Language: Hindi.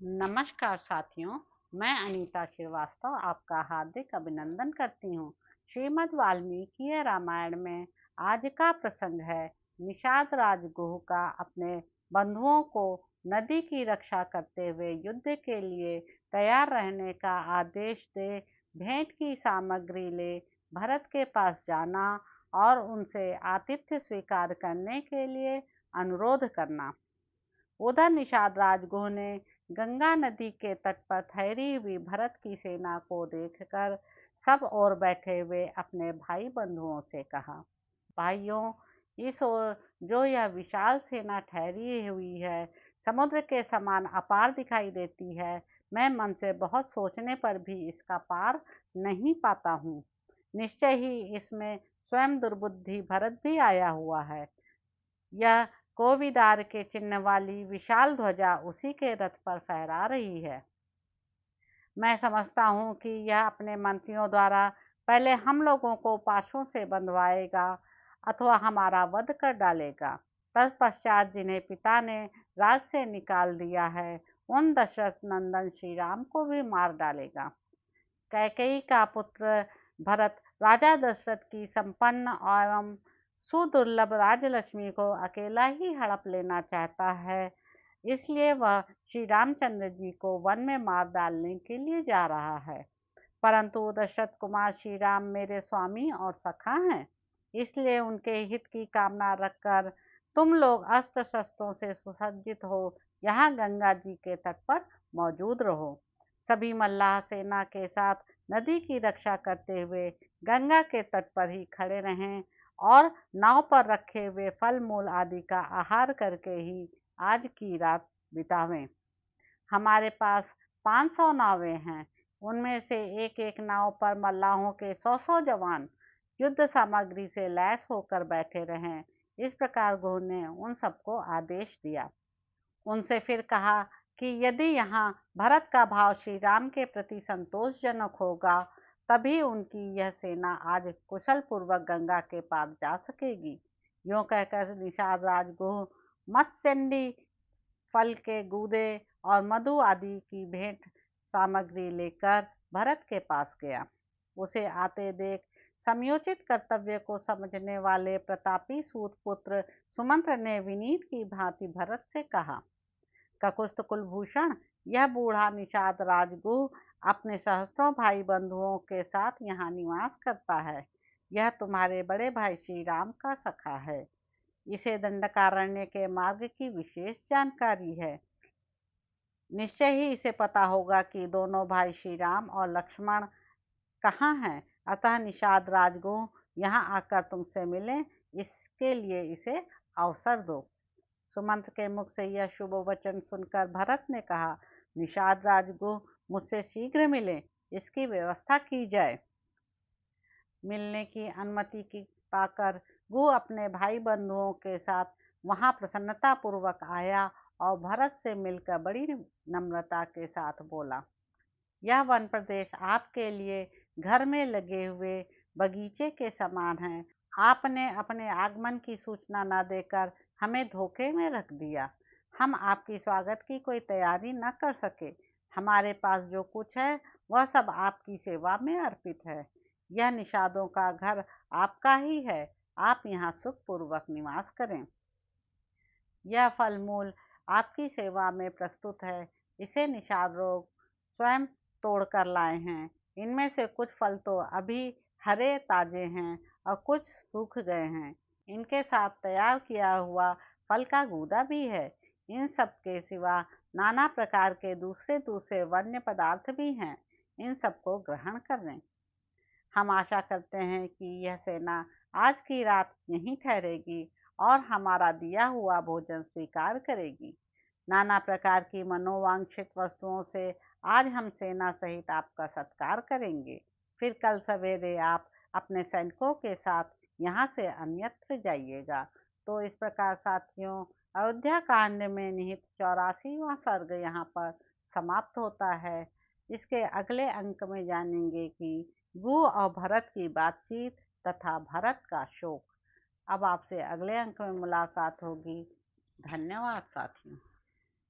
नमस्कार साथियों, मैं अनीता श्रीवास्तव आपका हार्दिक अभिनंदन करती हूँ। श्रीमद् वाल्मीकि रामायण में आज का प्रसंग है निषाद राजगुह का अपने बंधुओं को नदी की रक्षा करते हुए युद्ध के लिए तैयार रहने का आदेश दे भेंट की सामग्री ले भरत के पास जाना और उनसे आतिथ्य स्वीकार करने के लिए अनुरोध करना। उधर निषाद राजगुह ने गंगा नदी के तट पर ठहरी हुई भरत की सेना को देखकर सब ओर बैठे हुए अपने भाई बंधुओं से कहा, भाइयों, इस ओर जो यह विशाल सेना ठहरी हुई है समुद्र के समान अपार दिखाई देती है। मैं मन से बहुत सोचने पर भी इसका पार नहीं पाता हूँ। निश्चय ही इसमें स्वयं दुर्बुद्धि भरत भी आया हुआ है। यह कोविदार के चिन्ह वाली विशाल ध्वजा उसी के रथ पर फहरा रही है। मैं समझता हूँ कि यह अपने मंत्रियों द्वारा पहले हम लोगों को पाशों से बंधवाएगा अथवा हमारा वध कर डालेगा। तत्पश्चात जिन्हें पिता ने राज से निकाल दिया है उन दशरथ नंदन श्री राम को भी मार डालेगा। कैकेयी का पुत्र भरत राजा दशरथ की संपन्न एवं सुदुर्लभ राजलक्ष्मी को अकेला ही हड़प लेना चाहता है, इसलिए वह श्री रामचंद्र जी को वन में मार डालने के लिए जा रहा है। परंतु दशरथ कुमार श्री राम मेरे स्वामी और सखा हैं, इसलिए उनके हित की कामना रखकर तुम लोग अस्त्र शस्त्रों से सुसज्जित हो यहाँ गंगा जी के तट पर मौजूद रहो। सभी मल्लाह सेना के साथ नदी की रक्षा करते हुए गंगा के तट पर ही खड़े रहें और नाव पर रखे हुए फल मूल आदि का आहार करके ही आज की रात बितावें। हमारे पास 500 नावें हैं, उनमें से एक एक नाव पर मल्लाहों के 100 जवान युद्ध सामग्री से लैस होकर बैठे रहें। इस प्रकार गुरु ने उन सबको आदेश दिया। उनसे फिर कहा कि यदि यहाँ भरत का भाव श्री राम के प्रति संतोषजनक होगा तभी उनकी यह सेना आज कुशल पूर्वक गंगा के पार जा सकेगी। यूं कहकर निषाद राजगुह मत्स्यंडी फल के गूदे और मधु आदि की भेंट सामग्री लेकर भरत के पास गया। उसे आते देख समयोचित कर्तव्य को समझने वाले प्रतापी सूत पुत्र सुमंत्र ने विनीत की भांति भरत से कहा, ककुस्त कुलभूषण, यह बूढ़ा निषाद राजगुह अपने सहस्त्रों भाई बंधुओं के साथ यहाँ निवास करता है। यह तुम्हारे बड़े भाई श्री राम का सखा है। इसे दंडकारण्य के मार्ग की विशेष जानकारी है। निश्चय ही इसे पता होगा कि दोनों भाई श्री राम और लक्ष्मण कहाँ हैं। अतः निषाद राजगुह यहाँ आकर तुमसे मिले, इसके लिए इसे अवसर दो। सुमंत्र के मुख से यह शुभ वचन सुनकर भरत ने कहा, निषाद राजगुह मुझसे शीघ्र मिले, इसकी व्यवस्था की जाए। मिलने की अनुमति की पाकर गुह अपने भाई बंधुओं के साथ वहां प्रसन्नता पूर्वक आया और भरत से मिलकर बड़ी नम्रता के साथ बोला, यह वन प्रदेश आपके लिए घर में लगे हुए बगीचे के समान है। आपने अपने आगमन की सूचना न देकर हमें धोखे में रख दिया। हम आपकी स्वागत की कोई तैयारी न कर सके। हमारे पास जो कुछ है वह सब आपकी सेवा में अर्पित है। यह निषादों का घर आपका ही है, आप यहाँ सुखपूर्वक निवास करें। यह फल मूल आपकी सेवा में प्रस्तुत है, इसे निषाद लोग स्वयं तोड़ कर लाए हैं। इनमें से कुछ फल तो अभी हरे ताजे हैं और कुछ सूख गए हैं। इनके साथ तैयार किया हुआ फल का गूदा भी है। इन सब के सिवा नाना प्रकार के दूसरे दूसरे वन्य पदार्थ भी हैं, इन सबको ग्रहण कर लें। हम आशा करते हैं कि यह सेना आज की रात यहीं ठहरेगी और हमारा दिया हुआ भोजन स्वीकार करेगी। नाना प्रकार की मनोवांछित वस्तुओं से आज हम सेना सहित आपका सत्कार करेंगे। फिर कल सवेरे आप अपने सैनिकों के साथ यहाँ से अन्यत्र जाइएगा। तो इस प्रकार साथियों, अयोध्या कांड में निहित 84वां सर्ग यहाँ पर समाप्त होता है। इसके अगले अंक में जानेंगे कि गुह और भरत की बातचीत तथा भरत का शोक। अब आपसे अगले अंक में मुलाकात होगी। धन्यवाद साथियों।